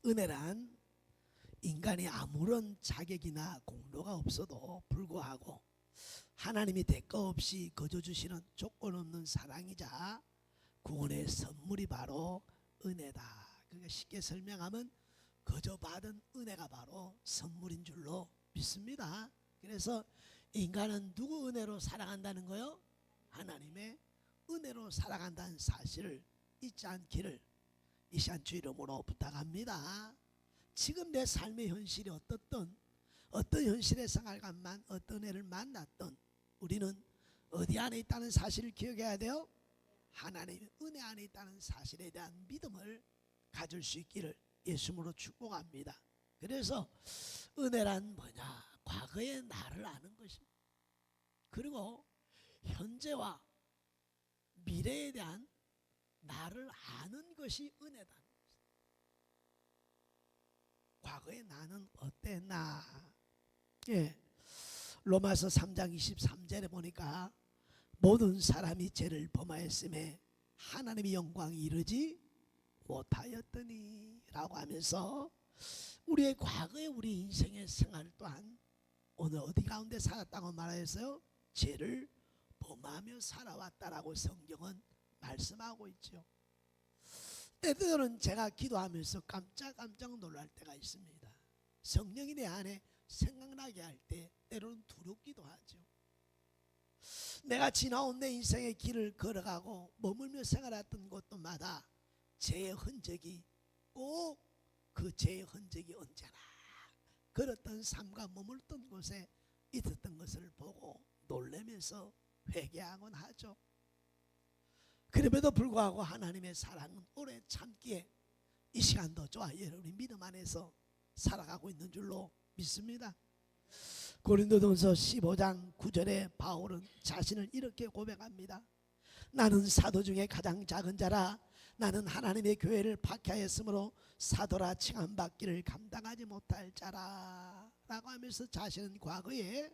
은혜란 인간이 아무런 자격이나 공로가 없어도 불구하고 하나님이 대가 없이 거저 주시는 조건 없는 사랑이자 구원의 선물이 바로 은혜다. 그러니까 쉽게 설명하면 거저 받은 은혜가 바로 선물인 줄로 믿습니다. 그래서 인간은 누구 은혜로 살아간다는 거요? 하나님의 은혜로 살아간다는 사실을 잊지 않기를 이 시간 주 이름으로 부탁합니다. 지금 내 삶의 현실이 어떻든 어떤 현실의 생활관만 어떤 애를 만났든 우리는 어디 안에 있다는 사실을 기억해야 돼요. 하나님의 은혜 안에 있다는 사실에 대한 믿음을 가질 수 있기를 예수님으로 축복합니다. 그래서 은혜란 뭐냐? 과거의 나를 아는 것입니다. 그리고 현재와 미래에 대한 나를 아는 것이 은혜다. 과거의 나는 어땠나? 로마서 3장 23절에 보니까 모든 사람이 죄를 범하였음에 하나님의 영광이 이르지 못하였더니 라고 하면서 우리의 과거의 우리 인생의 생활 또한 오늘 어디 가운데 살았다고 말하였어요? 죄를 범하며 살아왔다라고 성경은 말씀하고 있죠. 때때로는 제가 기도하면서 깜짝 놀랄 때가 있습니다. 성령이 내 안에 생각나게 할 때 때로는 두렵기도 하죠. 내가 지나온 내 인생의 길을 걸어가고 머물며 생활했던 곳마다 죄의 흔적이 꼭 그 죄의 흔적이 언제나 걸었던 삶과 머물던 곳에 있었던 것을 보고 놀라면서 회개하곤 하죠. 그럼에도 불구하고 하나님의 사랑은 오래 참기에 이 시간도 저와 여러분이 믿음 안에서 살아가고 있는 줄로 믿습니다. 고린도전서 15장 9절에 바울은 자신을 이렇게 고백합니다. 나는 사도 중에 가장 작은 자라 나는 하나님의 교회를 박해하였으므로 사도라 칭함받기를 감당하지 못할 자라 라고 하면서 자신은 과거에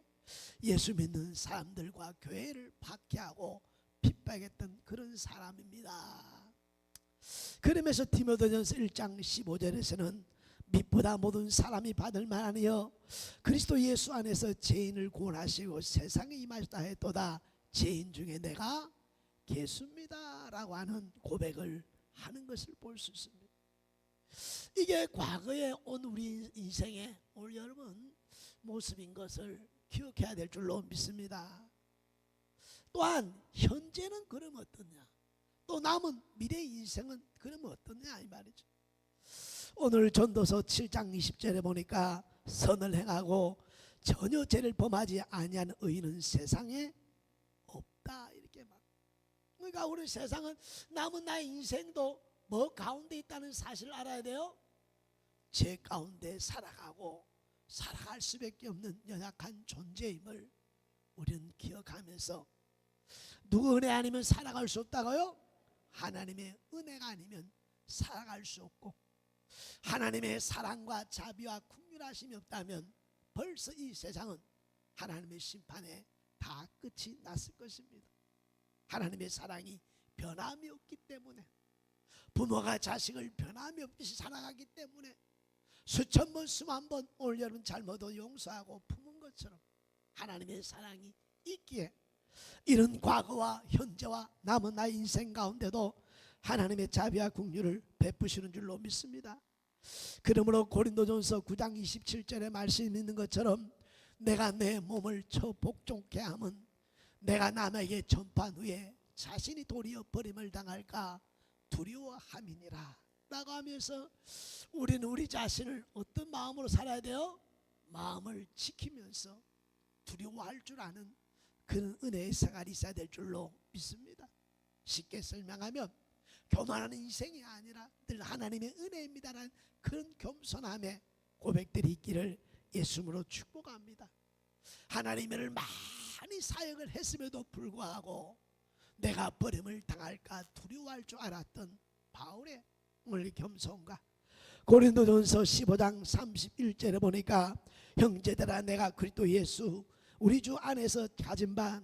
예수 믿는 사람들과 교회를 박해하고 핍박했던 그런 사람입니다. 그러면서 디모데전서 1장 15절에서는 빛보다 모든 사람이 받을 만하여 그리스도 예수 안에서 죄인을 구원하시고 세상에 임하셨다 했도다 죄인 중에 내가 개수입니다 라고 하는 고백을 하는 것을 볼 수 있습니다. 이게 과거에 온 우리 인생의 오늘 여러분 모습인 것을 기억해야 될 줄로 믿습니다. 또한 현재는 그럼 어떠냐, 또 남은 미래 인생은 그럼 어떠냐 이 말이죠. 오늘 전도서 7장 20절에 보니까 선을 행하고 전혀 죄를 범하지 아니한 의인은 세상에 없다 이렇게 말. 그러니까 우리 세상은 남은 나의 인생도 뭐 가운데 있다는 사실을 알아야 돼요. 죄 가운데 살아가고 살아갈 수밖에 없는 연약한 존재임을 우리는 기억하면서 누구 은혜 아니면 살아갈 수 없다고요? 하나님의 은혜가 아니면 살아갈 수 없고 하나님의 사랑과 자비와 긍휼하심이 없다면 벌써 이 세상은 하나님의 심판에 다 끝이 났을 것입니다. 하나님의 사랑이 변함이 없기 때문에 부모가 자식을 변함이 없이 사랑하기 때문에 수천 번 수만 번 오늘 여러분 잘못도 용서하고 품은 것처럼 하나님의 사랑이 있기에 이런 과거와 현재와 남은 나의 인생 가운데도 하나님의 자비와 긍휼을 베푸시는 줄로 믿습니다. 그러므로 고린도전서 9장 27절의 말씀이 있는 것처럼 내가 내 몸을 쳐 복종케 함은 내가 남에게 전파한 후에 자신이 도리어 버림을 당할까 두려워함이니라 라고 하면서 우리는 우리 자신을 어떤 마음으로 살아야 돼요? 마음을 지키면서 두려워할 줄 아는 그런 은혜의 생활이 있어야 될 줄로 믿습니다. 쉽게 설명하면 교만한 인생이 아니라 늘 하나님의 은혜입니다라는 그런 겸손함의 고백들이 있기를 예수님으로 축복합니다. 하나님을 많이 사역을 했음에도 불구하고 내가 버림을 당할까 두려워할 줄 알았던 바울의 오늘 겸손과 고린도전서 15장 31절에 보니까 형제들아 내가 그리스도 예수 우리 주 안에서 가진 바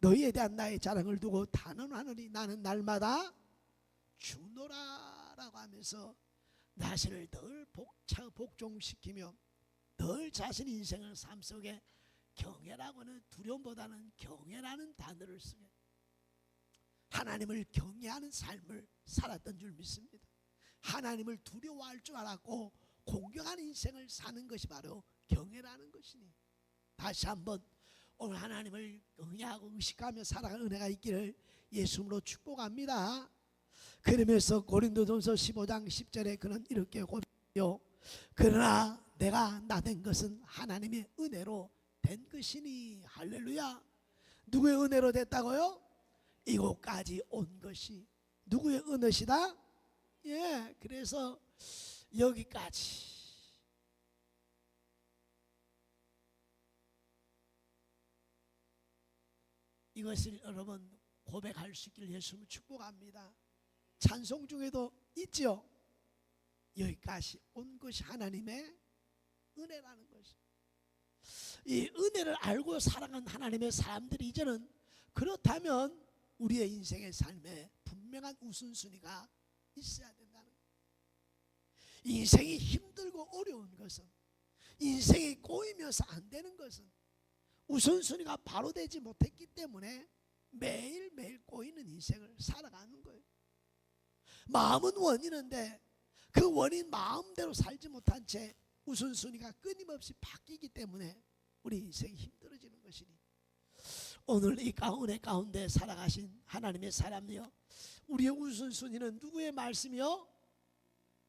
너희에 대한 나의 자랑을 두고 단언하노니 나는 날마다 주노라 라고 하면서 자신을 늘 복종시키며 늘 자신 인생의 삶 속에 경외라고는 두려움보다는 경외라는 단어를 쓰게 하나님을 경외하는 삶을 살았던 줄 믿습니다. 하나님을 두려워할 줄 알았고 공경하는 인생을 사는 것이 바로 경외라는 것이니 다시 한번 오늘 하나님을 경외하고 의식하며 살아가는 은혜가 있기를 예수님으로 축복합니다. 그러면서 고린도전서 15장 10절에 그는 이렇게 고백해요. 그러나 내가 나된 것은 하나님의 은혜로 된 것이니. 할렐루야. 누구의 은혜로 됐다고요? 이곳까지 온 것이 누구의 은혜시다? 예, 그래서 여기까지 이것을 여러분 고백할 수 있기를 예수님 축복합니다. 찬송 중에도 있죠. 여기까지 온 것이 하나님의 은혜라는 것이. 이 은혜를 알고 살아간 하나님의 사람들이 이제는 그렇다면 우리의 인생의 삶에 분명한 우선순위가 있어야 된다는 거예요. 인생이 힘들고 어려운 것은, 인생이 꼬이면서 안 되는 것은 우선순위가 바로 되지 못했기 때문에 매일매일 꼬이는 인생을 살아가는 거예요. 마음은 원이는데 그 원인 마음대로 살지 못한 채 우선순위가 끊임없이 바뀌기 때문에 우리 인생이 힘들어지는 것이니 오늘 이 은혜 가운데 살아가신 하나님의 사람이요, 우리의 우선순위는 누구의 말씀이요?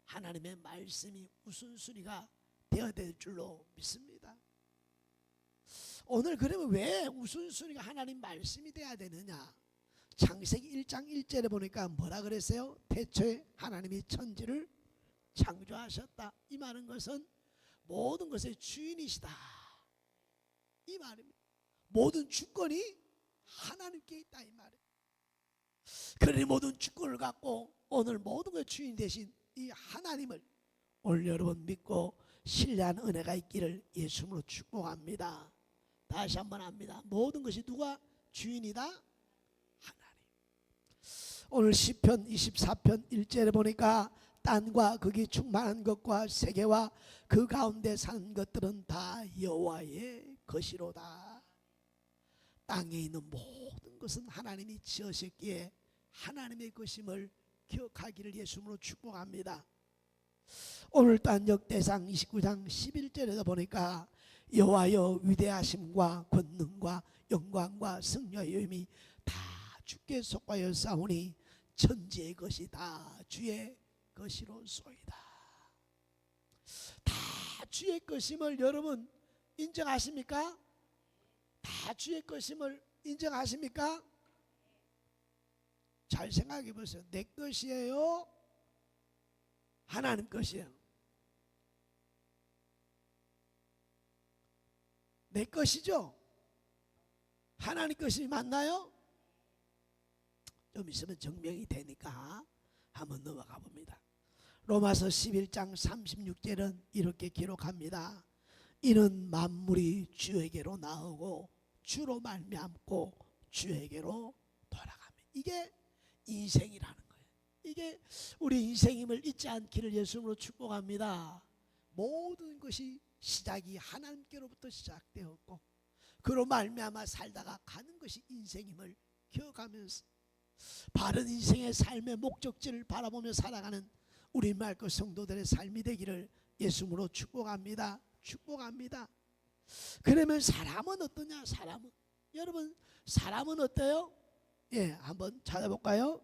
하나님의 말씀이 우선순위가 되어야 될 줄로 믿습니다. 오늘 그러면 왜 우선순위가 하나님 말씀이 돼야 되느냐? 창세기 1장 1절에 보니까 뭐라 그랬어요? 태초에 하나님이 천지를 창조하셨다. 이 말은 것은 모든 것의 주인이시다 이 말입니다. 모든 주권이 하나님께 있다 이 말이에요. 그러니 모든 주권을 갖고 오늘 모든 것의 주인 되신 이 하나님을 오늘 여러분 믿고 신뢰하는 은혜가 있기를 예수님으로 축복합니다. 다시 한번 합니다. 모든 것이 누가 주인이다? 하나님. 오늘 시편 24편 1절에 보니까 땅과 거기 충만한 것과 세계와 그 가운데 사는 것들은 다 여호와의 것이로다. 땅에 있는 모든 것은 하나님이 지으셨기에 하나님의 것임을 기억하기를 예수님으로 축복합니다. 오늘 또한 역대상 29장 11절에도 보니까 여호와여 위대하심과 권능과 영광과 승리와 여임이 다 주께 속하여 싸우니 천지의 것이 다 주의 것이로소이다. 다 주의 것임을 여러분 인정하십니까? 다 주의 것임을 인정하십니까? 잘 생각해 보세요. 내 것이에요? 하나님 것이에요? 내 것이죠? 하나님 것이 맞나요? 좀 있으면 증명이 되니까 한번 넘어가 봅니다. 로마서 11장 36절은 이렇게 기록합니다. 이는 만물이 주에게로 나오고 주로 말미암고 주에게로 돌아가며. 이게 인생이라는 거예요. 이게 우리 인생임을 잊지 않기를 예수님으로 축복합니다. 모든 것이 시작이 하나님께로부터 시작되었고 그로 말미암아 살다가 가는 것이 인생임을 기억하면서 바른 인생의 삶의 목적지를 바라보며 살아가는 우리 말것 성도들의 삶이 되기를 예수님으로 축복합니다. 축복합니다. 그러면 사람은 어떠냐? 사람은 여러분 사람은 어때요? 예, 한번 찾아볼까요?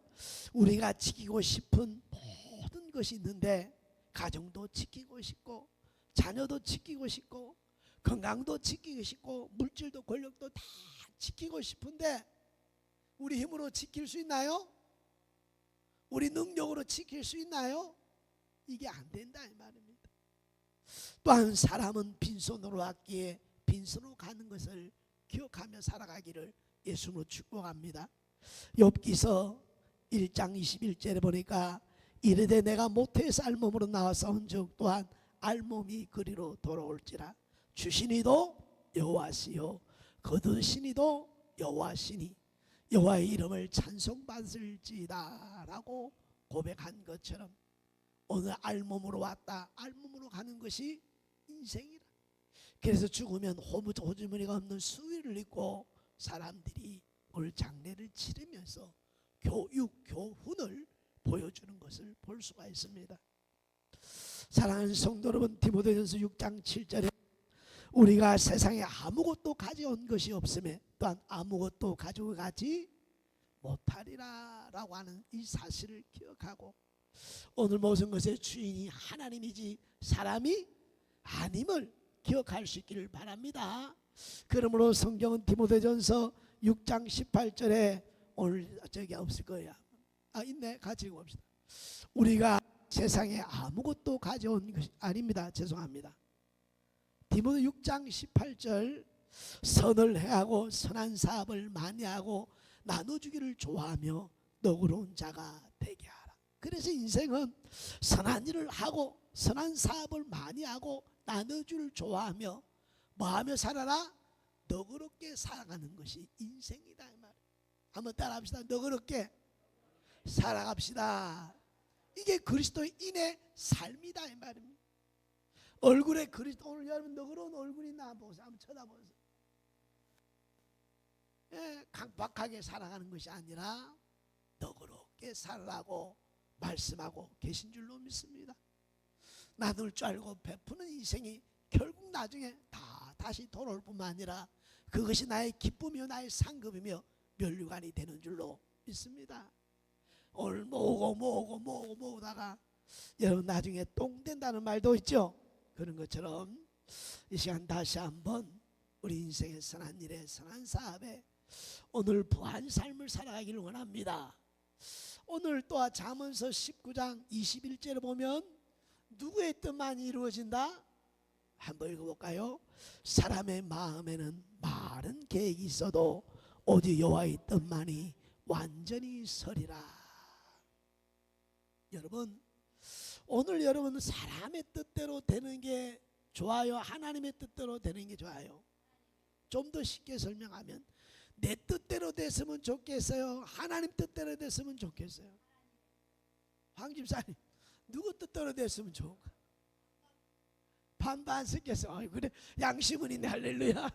우리가 지키고 싶은 모든 것이 있는데 가정도 지키고 싶고 자녀도 지키고 싶고 건강도 지키고 싶고 물질도 권력도 다 지키고 싶은데 우리 힘으로 지킬 수 있나요? 우리 능력으로 지킬 수 있나요? 이게 안 된다 이 말입니다. 또한 사람은 빈손으로 왔기에 빈손으로 가는 것을 기억하며 살아가기를 예수님으로 축복합니다. 욥기서 1장 21절에 보니까 이르되 내가 모태에서 알몸으로 나와서 온 적 또한 알몸이 그리로 돌아올지라 주시니도 여호와시요 거두시니도 여호와시니 여호와의 이름을 찬송받을지다 라고 고백한 것처럼 오늘 알몸으로 왔다. 알몸으로 가는 것이 것이 인생이라. 그래서 죽으면 호주머니가 없는 수위를 입고 사람들이 오늘 장례를 치르면서 교훈을 보여주는 것을 볼 수가 있습니다. 사랑하는 성도 여러분, 디모데전서 6장 7절에 우리가 세상에 아무것도 가져온 것이 없음에 또한 아무것도 가지고 가지 못하리라 라고 하는 이 사실을 기억하고, 오늘 모든 것의 주인이 하나님이지 사람이 아님을 기억할 수 있기를 바랍니다. 그러므로 성경은 디모데전서 6장 18절에 오늘 저기 없을 거야. 있네. 같이 읽어봅시다. 우리가 세상에 아무것도 가져온 것이 아닙니다. 죄송합니다. 디모데 6장 18절, 선을 행하고 선한 사업을 많이 하고 나눠주기를 좋아하며 너그러운 자가 되게 하라. 그래서 인생은 선한 일을 하고 선한 사업을 많이 하고 나눠주기를 좋아하며 뭐하며 살아라? 너그럽게 살아가는 것이 인생이다 이 말. 한번 따라합시다. 너그럽게 살아갑시다. 이게 그리스도인의 삶이다 이 말입니다. 얼굴에 그리스도, 오늘 여러분 너그러운 얼굴이 나 보세요. 한번 쳐다보세요. 강박하게 살아가는 것이 아니라 너그럽게 살라고 말씀하고 계신 줄로 믿습니다. 나눌 줄 알고 베푸는 인생이 결국 나중에 다시 돌아올 뿐만 아니라 그것이 나의 기쁨이며 나의 상급이며 면류관이 되는 줄로 믿습니다. 오늘 모으다가 여러분 나중에 똥 된다는 말도 있죠. 그런 것처럼 이 시간 다시 한번 우리 인생의 선한 일에 선한 사업에 오늘 부한 삶을 살아가기를 원합니다. 오늘 또 잠언서 19장 21절에 보면 누구의 뜻만이 이루어진다? 한번 읽어볼까요? 사람의 마음에는 많은 계획이 있어도 오직 여호와의 뜻만이 완전히 서리라. 여러분, 오늘 여러분은 사람의 뜻대로 되는 게 좋아요? 하나님의 뜻대로 되는 게 좋아요? 좀 더 쉽게 설명하면 내 뜻대로 됐으면 좋겠어요? 하나님 뜻대로 됐으면 좋겠어요? 황 집사님, 누구 뜻대로 됐으면 좋을까? 반반 섞였어. 그래, 양심은 있네. 할렐루야.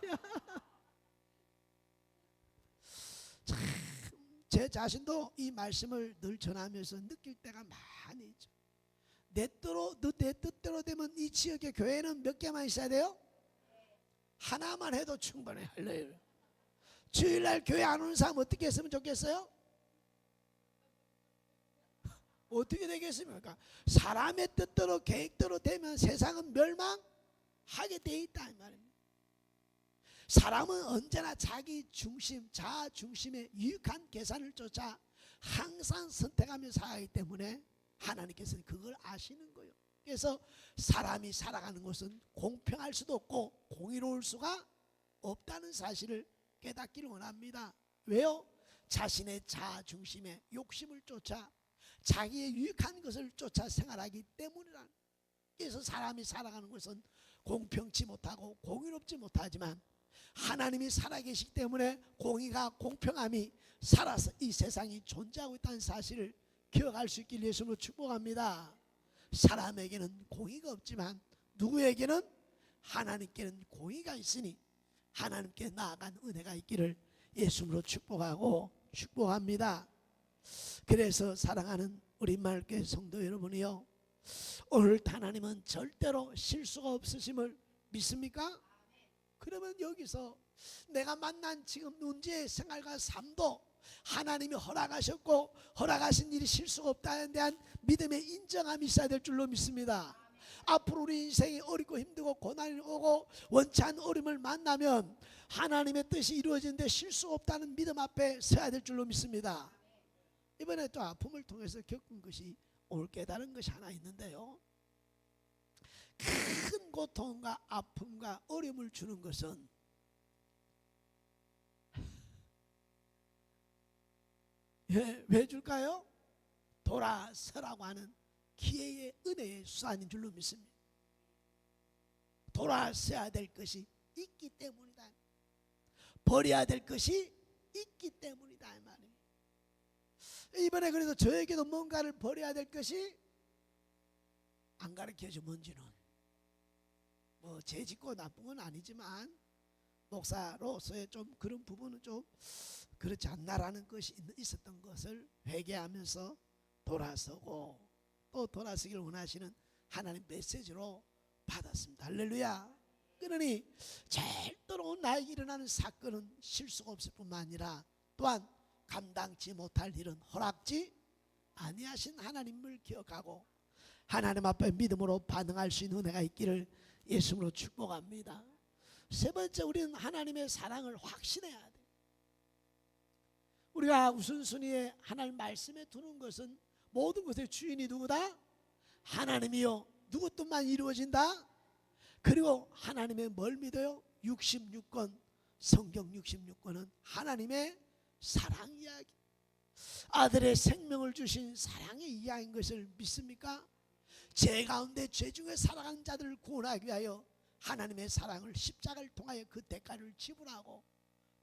참, 제 자신도 이 말씀을 늘 전하면서 느낄 때가 많이 있죠. 내 뜻대로 되면 이 지역의 교회는 몇 개만 있어야 돼요? 하나만 해도 충분해. 할렐루야. 주일날 교회 안 오는 사람 어떻게 했으면 좋겠어요? 어떻게 되겠습니까? 사람의 뜻대로 계획대로 되면 세상은 멸망하게 돼 있다 이 말입니다. 사람은 언제나 자기 중심, 자아 중심의 유익한 계산을 쫓아 항상 선택하며 살아가기 때문에 하나님께서는 그걸 아시는 거예요. 그래서 사람이 살아가는 것은 공평할 수도 없고 공의로울 수가 없다는 사실을 깨닫기를 원합니다. 왜요? 자신의 자아 중심의 욕심을 쫓아 자기의 유익한 것을 쫓아 생활하기 때문이라. 그래서 사람이 살아가는 것은 공평치 못하고 공의롭지 못하지만 하나님이 살아계시기 때문에 공의가 공평함이 살아서 이 세상이 존재하고 있다는 사실을 기억할 수 있길 예수님으로 축복합니다. 사람에게는 공의가 없지만 누구에게는? 하나님께는 공의가 있으니 하나님께 나아간 은혜가 있기를 예수님으로 축복합니다. 그래서 사랑하는 우리 마을교회 성도 여러분이요, 오늘 하나님은 절대로 실수가 없으심을 믿습니까? 그러면 여기서 내가 만난 지금 문제의 생활과 삶도 하나님이 허락하셨고 허락하신 일이 실수가 없다는 대한 믿음의 인정함이 있어야 될 줄로 믿습니다. 앞으로 우리 인생이 어렵고 힘들고 고난이 오고 원치 않은 어려움을 만나면 하나님의 뜻이 이루어지는데 실수가 없다는 믿음 앞에 서야 될 줄로 믿습니다. 이번에 또 아픔을 통해서 겪은 것이 오늘 깨달은 것이 하나 있는데요, 큰 고통과 아픔과 어려움을 주는 것은 왜 줄까요? 돌아서라고 하는 기회의 은혜의 수단인 줄로 믿습니다. 돌아서야 될 것이 있기 때문이다. 버려야 될 것이 있기 때문이다 이 말이에요. 이번에 그래도 저에게도 뭔가를 버려야 될 것이 안 가르쳐줘. 뭔지는 뭐 죄짓고 나쁜 건 아니지만 목사로서의 좀 그런 부분은 좀 그렇지 않나라는 것이 있었던 것을 회개하면서 돌아서고 또 돌아서기를 원하시는 하나님 메시지로 받았습니다. 할렐루야. 그러니 절대로 나에게 일어나는 사건은 실수가 없을 뿐만 아니라 또한 감당치 못할 일은 허락지 아니하신 하나님을 기억하고 하나님 앞에 믿음으로 반응할 수 있는 은혜가 있기를 예수님으로 축복합니다. 세 번째, 우리는 하나님의 사랑을 확신해야 돼. 우리가 우선순위에 하나님 말씀에 두는 것은 모든 것의 주인이 누구다? 하나님이요. 누구 뜻만 이루어진다? 그리고 하나님의 뭘 믿어요? 66권, 성경 66권은 하나님의 사랑 이야기, 아들의 생명을 주신 사랑의 이야기인 것을 믿습니까? 죄 가운데 죄 중에 살아간 자들을 구원하기 위하여 하나님의 사랑을 십자가를 통하여 그 대가를 지불하고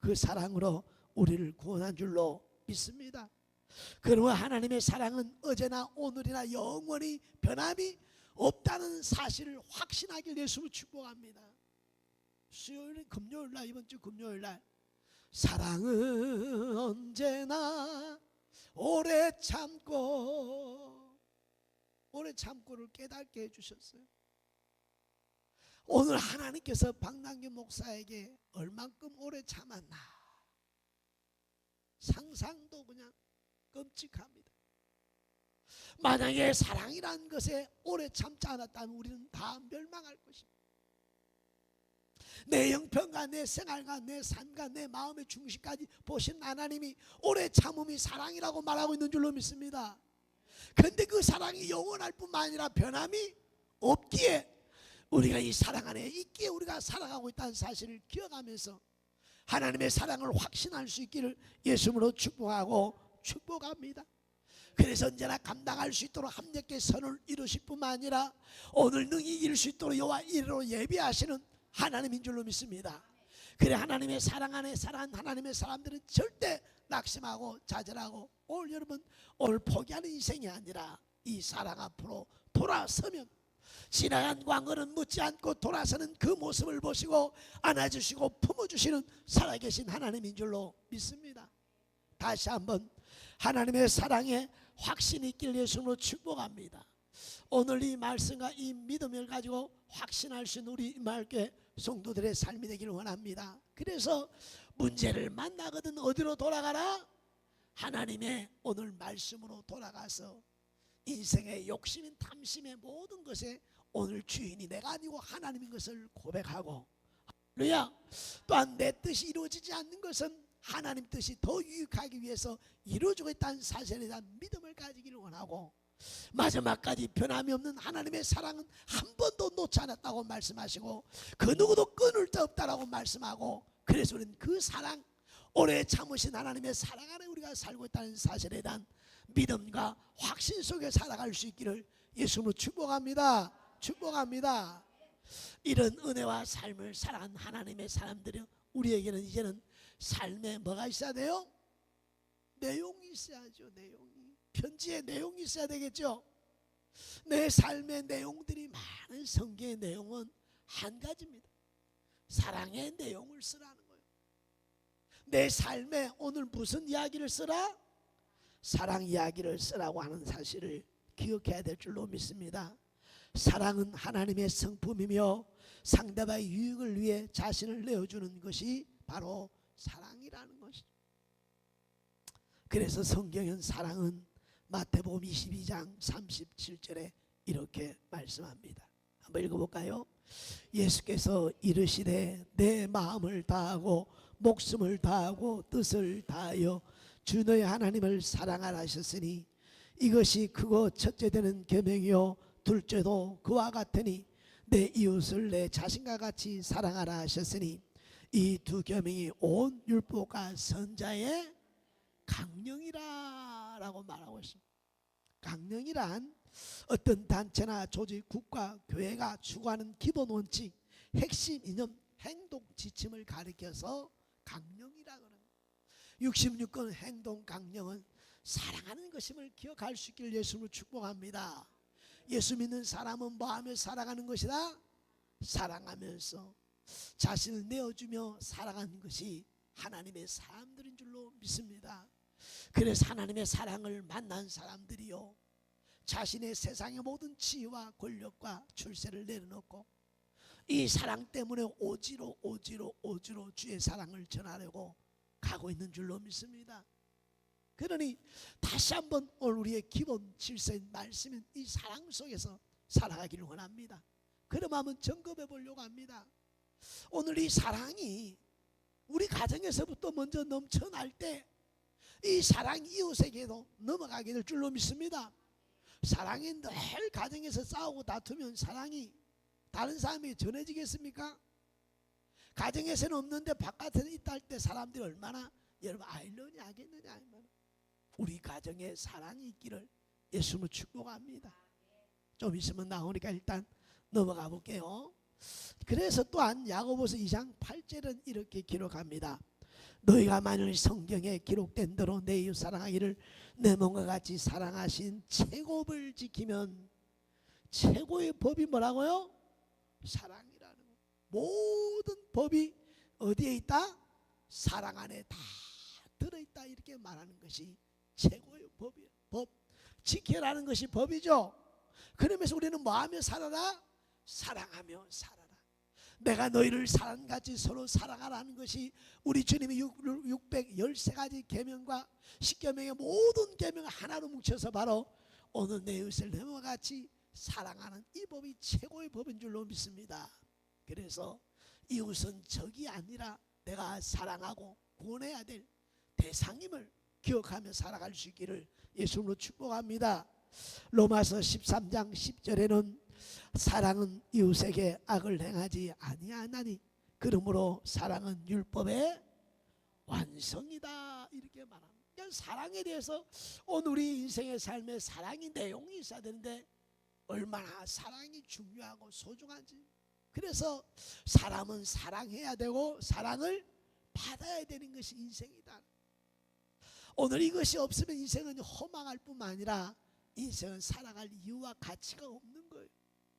그 사랑으로 우리를 구원한 줄로 믿습니다. 그러면 하나님의 사랑은 어제나 오늘이나 영원히 변함이 없다는 사실을 확신하길 예수를 축복합니다. 수요일, 금요일날, 이번 주 금요일날 사랑은 언제나 오래 참고를 깨닫게 해주셨어요. 오늘 하나님께서 박남규 목사에게 얼만큼 오래 참았나 상상도 그냥 끔찍합니다. 만약에 사랑이라는 것에 오래 참지 않았다면 우리는 다 멸망할 것입니다. 내 형편과 내 생활과 내 삶과 내 마음의 중심까지 보신 하나님이 오래 참음이 사랑이라고 말하고 있는 줄로 믿습니다. 그런데 그 사랑이 영원할 뿐만 아니라 변함이 없기에 우리가 이 사랑 안에 있기에 우리가 살아가고 있다는 사실을 기억하면서 하나님의 사랑을 확신할 수 있기를 예수님으로 축복하고 축복합니다. 그래서 언제나 감당할 수 있도록 합력의 선을 이루실 뿐만 아니라 오늘 능히 이룰 수 있도록 여호와 이르로 예비하시는 하나님인 줄로 믿습니다. 그래 하나님의 사랑 안에 살아간 하나님의 사람들은 절대 낙심하고 좌절하고 오늘 포기하는 인생이 아니라 이 사랑 앞으로 돌아서면 지나간 광거는 묻지 않고 돌아서는 그 모습을 보시고 안아주시고 품어주시는 살아계신 하나님인 줄로 믿습니다. 다시 한번 하나님의 사랑에 확신이 있길 예수님으로 축복합니다. 오늘 이 말씀과 이 믿음을 가지고 확신할 수 있는 우리 임마을교회 성도들의 삶이 되기를 원합니다. 그래서 문제를 만나거든 어디로 돌아가라? 하나님의 오늘 말씀으로 돌아가서 인생의 욕심인 탐심의 모든 것에 오늘 주인이 내가 아니고 하나님인 것을 고백하고, 할렐루야. 또한 내 뜻이 이루어지지 않는 것은 하나님 뜻이 더 유익하기 위해서 이루어지고 있다는 사실에 대한 믿음을 가지기를 원하고, 마지막까지 변함이 없는 하나님의 사랑은 한 번도 놓지 않았다고 말씀하시고 그 누구도 끊을 데 없다라고 말씀하고, 그래서 우리는 그 사랑, 오래 참으신 하나님의 사랑 안에 우리가 살고 있다는 사실에 대한 믿음과 확신 속에 살아갈 수 있기를 예수님으로 축복합니다. 축복합니다. 이런 은혜와 삶을 살아간 하나님의 사람들이 우리에게는 이제는 삶에 뭐가 있어야 돼요? 내용이 있어야죠. 내용이, 편지에 내용이 있어야 되겠죠. 내 삶의 내용들이 많은 성경의 내용은 한 가지입니다. 사랑의 내용을 쓰라는 거예요. 내 삶에 오늘 무슨 이야기를 쓰라? 사랑 이야기를 쓰라고 하는 사실을 기억해야 될 줄로 믿습니다. 사랑은 하나님의 성품이며 상대방의 유익을 위해 자신을 내어주는 것이 바로 사랑이라는 것이죠. 그래서 성경은 사랑은 마태복음 22장 37절에 이렇게 말씀합니다. 한번 읽어볼까요? 예수께서 이르시되 내 마음을 다하고 목숨을 다하고 뜻을 다하여 주 너의 하나님을 사랑하라 하셨으니 이것이 크고 첫째 되는 계명이요 둘째도 그와 같으니 내 이웃을 내 자신과 같이 사랑하라 하셨으니 이 두 계명이 온 율법과 선자의 강령이라 라고 말하고 있습니다. 강령이란 어떤 단체나 조직, 국가, 교회가 추구하는 기본 원칙, 핵심 이념, 행동 지침을 가리켜서 강령이라 그래요. 66권 행동 강령은 사랑하는 것임을 기억할 수 있기를 예수님을 축복합니다. 예수 믿는 사람은 뭐하며 살아가는 것이다? 사랑하면서 자신을 내어주며 살아가는 것이 하나님의 사람들인 줄로 믿습니다. 그래서 하나님의 사랑을 만난 사람들이요, 자신의 세상의 모든 지위와 권력과 출세를 내려놓고 이 사랑 때문에 오지로 주의 사랑을 전하려고 가고 있는 줄로 믿습니다. 그러니 다시 한번 오늘 우리의 기본 질서인 말씀인 이 사랑 속에서 살아가기를 원합니다. 그럼 한번 점검해 보려고 합니다. 오늘 이 사랑이 우리 가정에서부터 먼저 넘쳐날 때 이 사랑이 이웃에게도 넘어가게 될 줄로 믿습니다. 사랑이 늘 가정에서 싸우고 다투면 사랑이 다른 사람에게 전해지겠습니까? 가정에서는 없는데 바깥에는 있다 할 때 사람들이 얼마나 여러분 아이러니 하겠느냐. 우리 가정에 사랑이 있기를 예수님을 축복합니다. 좀 있으면 나오니까 일단 넘어가 볼게요. 그래서 또한 야고보서 2장 8절은 이렇게 기록합니다. 너희가 만일 성경에 기록된 대로 내 이웃 사랑하기를 내 몸과 같이 사랑하신 최고법을 지키면, 최고의 법이 뭐라고요? 사랑이라는 거. 모든 법이 어디에 있다? 사랑 안에 다 들어있다, 이렇게 말하는 것이 최고의 법이에요. 법 지켜라는 것이 법이죠. 그러면서 우리는 뭐하며 살아라? 사랑하며 살아라. 내가 너희를 사랑같이 서로 사랑하라는 것이 우리 주님이 613가지 계명과 10계명의 모든 계명을 하나로 뭉쳐서 바로 오늘 내 이웃을 내 몸과 같이 사랑하는 이 법이 최고의 법인 줄로 믿습니다. 그래서 이웃은 적이 아니라 내가 사랑하고 구원해야 될 대상임을 기억하며 살아갈 수 있기를 예수님으로 축복합니다. 로마서 13장 10절에는 사랑은 이웃에게 악을 행하지 아니하나니 그러므로 사랑은 율법의 완성이다, 이렇게 말합니다. 그러니까 사랑에 대해서 오늘 우리 인생의 삶에 사랑이 내용이 있어야 되는데 얼마나 사랑이 중요하고 소중한지. 그래서 사람은 사랑해야 되고 사랑을 받아야 되는 것이 인생이다. 오늘 이것이 없으면 인생은 허망할 뿐만 아니라 인생은 살아갈 이유와 가치가 없는 거예요.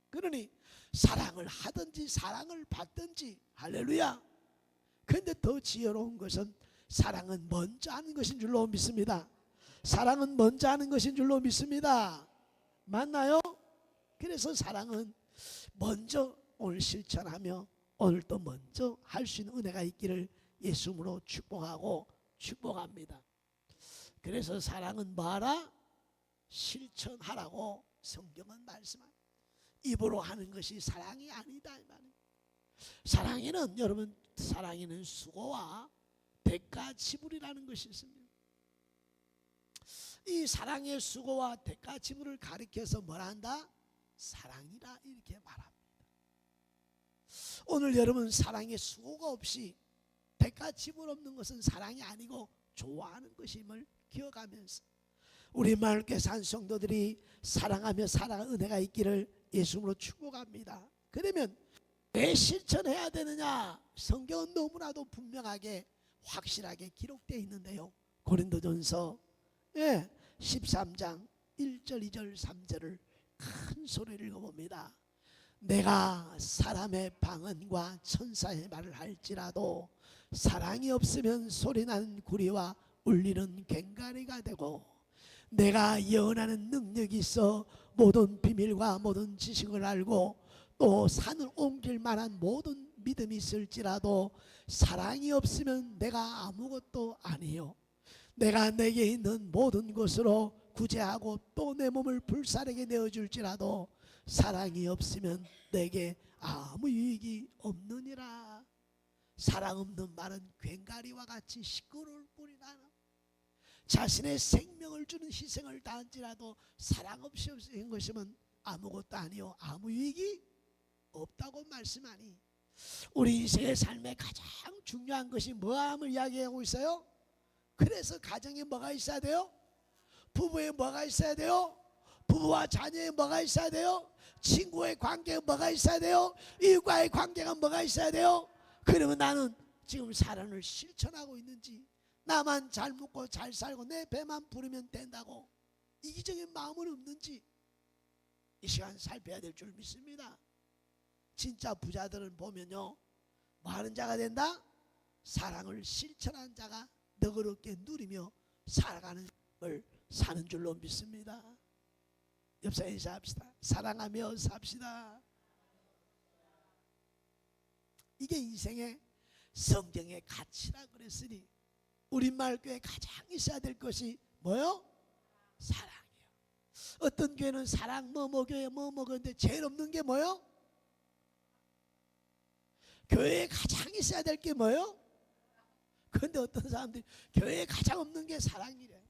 그러니 사랑을 하든지 사랑을 받든지, 할렐루야. 그런데 더 지혜로운 것은 사랑은 먼저 하는 것인 줄로 믿습니다. 사랑은 먼저 하는 것인 줄로 믿습니다. 맞나요? 그래서 사랑은 먼저 오늘 실천하며 오늘 또 먼저 할 수 있는 은혜가 있기를 예수님으로 축복하고 축복합니다. 그래서 사랑은 뭐하라? 실천하라고 성경은 말씀합니다. 입으로 하는 것이 사랑이 아니다, 이 말이에요. 사랑에는 여러분, 사랑에는 수고와 대가 지불이라는 것이 있습니다. 이 사랑의 수고와 대가 지불을 가리켜서 뭐라 한다? 사랑이라 이렇게 말합니다. 오늘 여러분, 사랑의 수고가 없이 대가 지불 없는 것은 사랑이 아니고 좋아하는 것임을 기억하면서 우리 마을교회 한 성도들이 사랑하며 살아갈 은혜가 있기를 예수님으로 축복합니다. 그러면 왜 실천해야 되느냐? 성경은 너무나도 분명하게 확실하게 기록되어 있는데요. 고린도전서 13장 1절 2절 3절을 큰 소리를 읽어봅니다. 내가 사람의 방언과 천사의 말을 할지라도 사랑이 없으면 소리나는 구리와 울리는 괭가리가 되고, 내가 예언하는 능력이 있어 모든 비밀과 모든 지식을 알고 또 산을 옮길 만한 모든 믿음이 있을지라도 사랑이 없으면 내가 아무것도 아니요. 내가 내게 있는 모든 것으로 구제하고 또 내 몸을 불사르게 내어줄지라도 사랑이 없으면 내게 아무 유익이 없느니라. 사랑 없는 말은 괭가리와 같이 시끄러울 뿐이다. 자신의 생명을 주는 희생을 다할지라도 사랑 없이 한 것이면 아무것도 아니요 아무 유익이 없다고 말씀하니, 우리 인생의 삶에 가장 중요한 것이 뭐함을 이야기하고 있어요? 그래서 가정에 뭐가 있어야 돼요? 부부에 뭐가 있어야 돼요? 부부와 자녀에 뭐가 있어야 돼요? 친구의 관계에 뭐가 있어야 돼요? 이웃과의 관계가 뭐가 있어야 돼요? 그러면 나는 지금 사랑을 실천하고 있는지, 나만 잘 먹고 잘 살고 내 배만 부르면 된다고 이기적인 마음은 없는지 이 시간 살펴야 될 줄 믿습니다. 진짜 부자들은 보면요, 뭐 하는 자가 된다? 사랑을 실천한 자가 너그럽게 누리며 살아가는 삶을 사는 줄로 믿습니다. 옆사람 인사합시다. 사랑하며 삽시다. 이게 인생의 성경의 가치라 그랬으니 우리말 교회에 가장 있어야 될 것이 뭐요? 사랑이에요. 어떤 교회는 사랑 뭐뭐 교회 뭐뭐 그런데 제일 없는 게 뭐요? 교회에 가장 있어야 될 게 뭐요? 그런데 어떤 사람들이 교회에 가장 없는 게 사랑이래.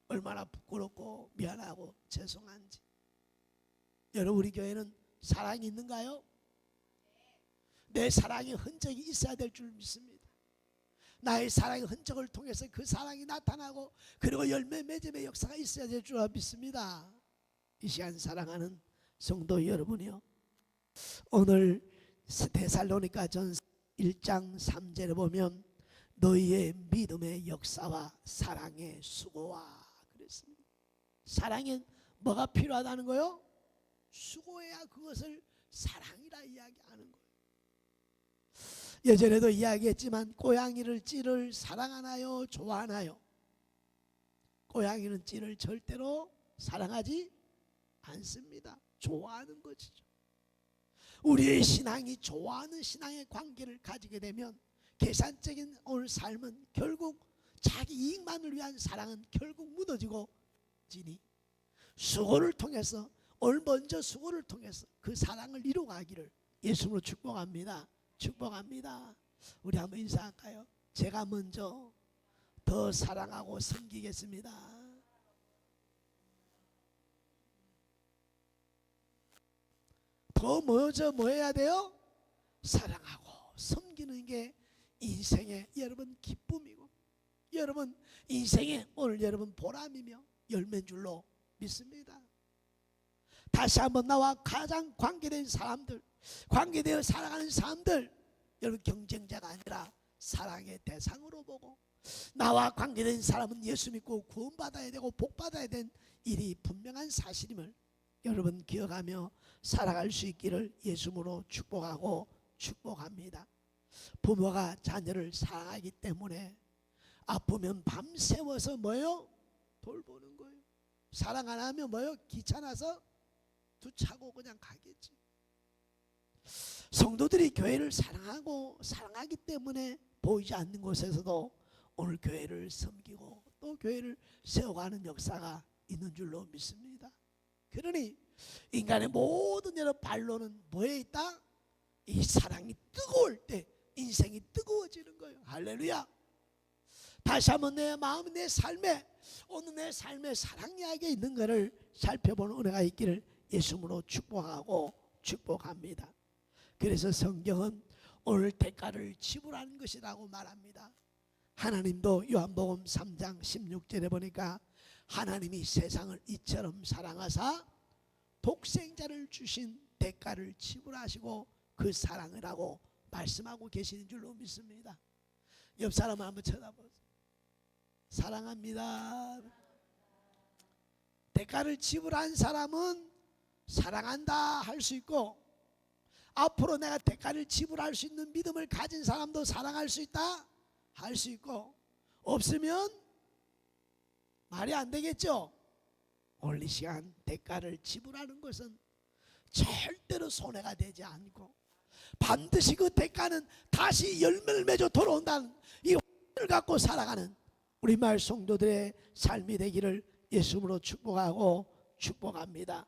얼마나 부끄럽고 미안하고 죄송한지. 여러분, 우리 교회는 사랑이 있는가요? 내 사랑의 흔적이 있어야 될 줄 믿습니다. 나의 사랑의 흔적을 통해서 그 사랑이 나타나고 그리고 열매 맺음의 역사가 있어야 될 줄 믿습니다. 이 시간 사랑하는 성도 여러분이요, 오늘 데살로니가 전서 1장 3절에 보면 너희의 믿음의 역사와 사랑의 수고와 그랬습니다. 사랑엔 뭐가 필요하다는 거요? 수고해야 그것을 사랑이라 이야기하는 거예요. 예전에도 이야기했지만 고양이를 찌를 사랑하나요? 좋아하나요? 고양이는 찌를 절대로 사랑하지 않습니다. 좋아하는 것이죠. 우리의 신앙이 좋아하는 신앙의 관계를 가지게 되면 계산적인 오늘 삶은 결국 자기 이익만을 위한 사랑은 결국 무너지고 지니 수고를 통해서 오늘 먼저 수고를 통해서 그 사랑을 이루어가기를 예수님으로 축복합니다. 축복합니다. 우리 한번 인사할까요? 제가 먼저 더 사랑하고 섬기겠습니다. 더 먼저 뭐 해야 돼요? 사랑하고 섬기는 게 인생의 여러분 기쁨이고 여러분 인생의 오늘 여러분 보람이며 열매인 줄로 믿습니다. 다시 한번 나와 가장 관계된 사람들, 관계되어 살아가는 사람들, 여러분 경쟁자가 아니라 사랑의 대상으로 보고 나와 관계된 사람은 예수 믿고 구원받아야 되고 복받아야 된 일이 분명한 사실임을 여러분 기억하며 살아갈 수 있기를 예수님으로 축복하고 축복합니다. 부모가 자녀를 사랑하기 때문에 아프면 밤새워서 뭐요? 돌보는 거예요. 사랑 안 하면 뭐요? 귀찮아서 두차고 그냥 가겠지. 성도들이 교회를 사랑하기 때문에 보이지 않는 곳에서도 오늘 교회를 섬기고 또 교회를 세워가는 역사가 있는 줄로 믿습니다. 그러니 인간의 모든 여러 반론은 뭐에 있다? 이 사랑이 뜨거울 때 인생이 뜨거워지는 거예요. 할렐루야. 다시 한번 내 마음, 내 삶에 오늘 내 삶의 사랑 이야기에 있는 것을 살펴보는 은혜가 있기를 예수님으로 축복하고 축복합니다. 그래서 성경은 오늘 대가를 지불하는 것이라고 말합니다. 하나님도 요한복음 3장 16절에 보니까 하나님이 세상을 이처럼 사랑하사 독생자를 주신 대가를 지불하시고 그 사랑을 하고 말씀하고 계시는 줄로 믿습니다. 옆 사람을 한번 쳐다보세요. 사랑합니다. 대가를 지불한 사람은 사랑한다 할 수 있고 앞으로 내가 대가를 지불할 수 있는 믿음을 가진 사람도 사랑할 수 있다 할 수 있고 없으면 말이 안 되겠죠. 오늘 이 시간 대가를 지불하는 것은 절대로 손해가 되지 않고 반드시 그 대가는 다시 열매를 맺어 돌아온다는 이 확신을 갖고 살아가는 우리마을 성도들의 삶이 되기를 예수님으로 축복하고 축복합니다.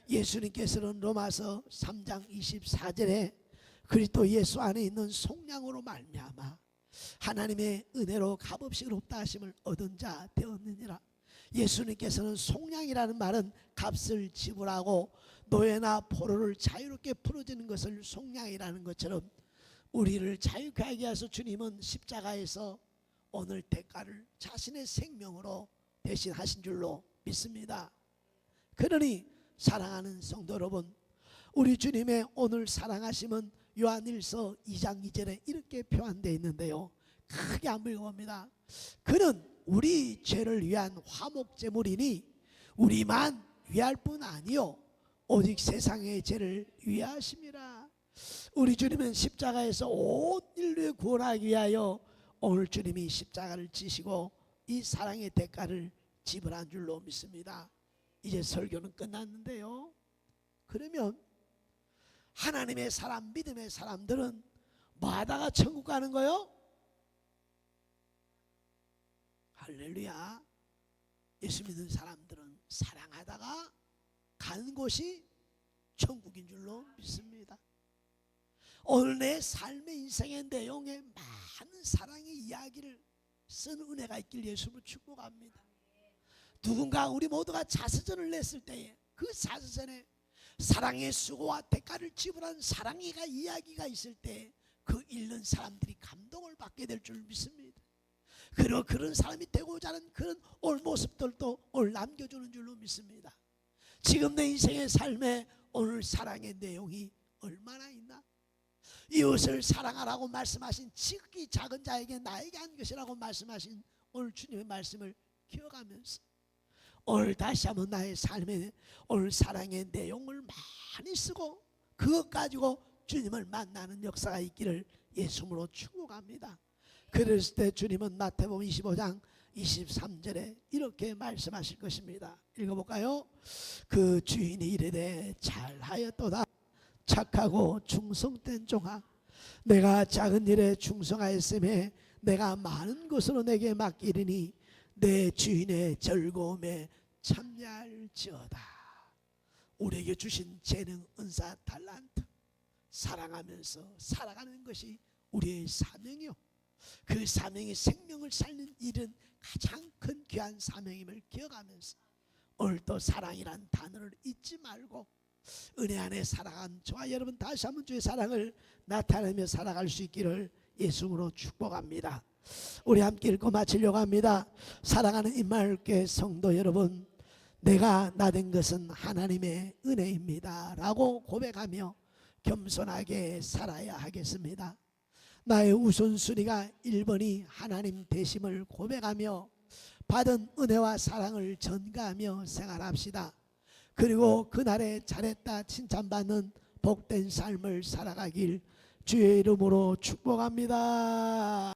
예수님께서는 로마서 3장 24절에 그리스도 예수 안에 있는 속량으로 말미암아 하나님의 은혜로 값없이 의롭다 하심을 얻은 자 되었느니라. 예수님께서는 속량이라는 말은 값을 지불하고 노예나 포로를 자유롭게 풀어주는 것을 속량이라는 것처럼 우리를 자유케 하기 위해서 주님은 십자가에서 오늘 대가를 자신의 생명으로 대신하신 줄로 믿습니다. 그러니 사랑하는 성도 여러분, 우리 주님의 오늘 사랑하심은 요한일서 2장 2절에 이렇게 표현되어 있는데요, 크게 한번 읽어봅니다. 그는 우리 죄를 위한 화목제물이니 우리만 위할 뿐 아니요 오직 세상의 죄를 위하심이라. 우리 주님은 십자가에서 온 인류를 구원하기 위하여 오늘 주님이 십자가를 지시고 이 사랑의 대가를 지불한 줄로 믿습니다. 이제 설교는 끝났는데요, 그러면 하나님의 사람, 믿음의 사람들은 뭐 하다가 천국 가는 거요? 할렐루야. 예수 믿는 사람들은 사랑하다가 가는 곳이 천국인 줄로 믿습니다. 오늘 내 삶의 인생의 내용에 많은 사랑의 이야기를 쓴 은혜가 있길 예수로 축복합니다. 누군가 우리 모두가 자서전을 냈을 때에 그 자서전에 사랑의 수고와 대가를 지불한 사랑의 이야기가 있을 때 그 읽는 사람들이 감동을 받게 될 줄 믿습니다. 그리고 그런 사람이 되고자 하는 그런 올 모습들도 오늘 남겨주는 줄로 믿습니다. 지금 내 인생의 삶에 오늘 사랑의 내용이 얼마나 있나? 이웃을 사랑하라고 말씀하신 지극히 작은 자에게 나에게 한 것이라고 말씀하신 오늘 주님의 말씀을 기억하면서 오늘 다시 한번 나의 삶에 오늘 사랑의 내용을 많이 쓰고 그것 가지고 주님을 만나는 역사가 있기를 예수님으로 축복합니다. 그랬을 때 주님은 마태복음 25장 23절에 이렇게 말씀하실 것입니다. 읽어볼까요? 그 주인이 이르되 잘하였도다 착하고 충성된 종아, 내가 작은 일에 충성하였음에 내가 많은 것으로 내게 맡기리니 내 주인의 즐거움에 참여할지어다. 우리에게 주신 재능, 은사, 달란트 사랑하면서 살아가는 것이 우리의 사명이요, 그 사명이 생명을 살리는 일은 가장 큰 귀한 사명임을 기억하면서 오늘 또 사랑이란 단어를 잊지 말고 은혜 안에 살아간 저와 여러분 다시 한번 주의 사랑을 나타내며 살아갈 수 있기를 예수님으로 축복합니다. 우리 함께 읽고 마치려고 합니다. 사랑하는 임마누엘교회 성도 여러분, 내가 나된 것은 하나님의 은혜입니다 라고 고백하며 겸손하게 살아야 하겠습니다. 나의 우선순위가 1번이 하나님 되심을 고백하며 받은 은혜와 사랑을 전가하며 생활합시다. 그리고 그날에 잘했다 칭찬받는 복된 삶을 살아가길 주의 이름으로 축복합니다.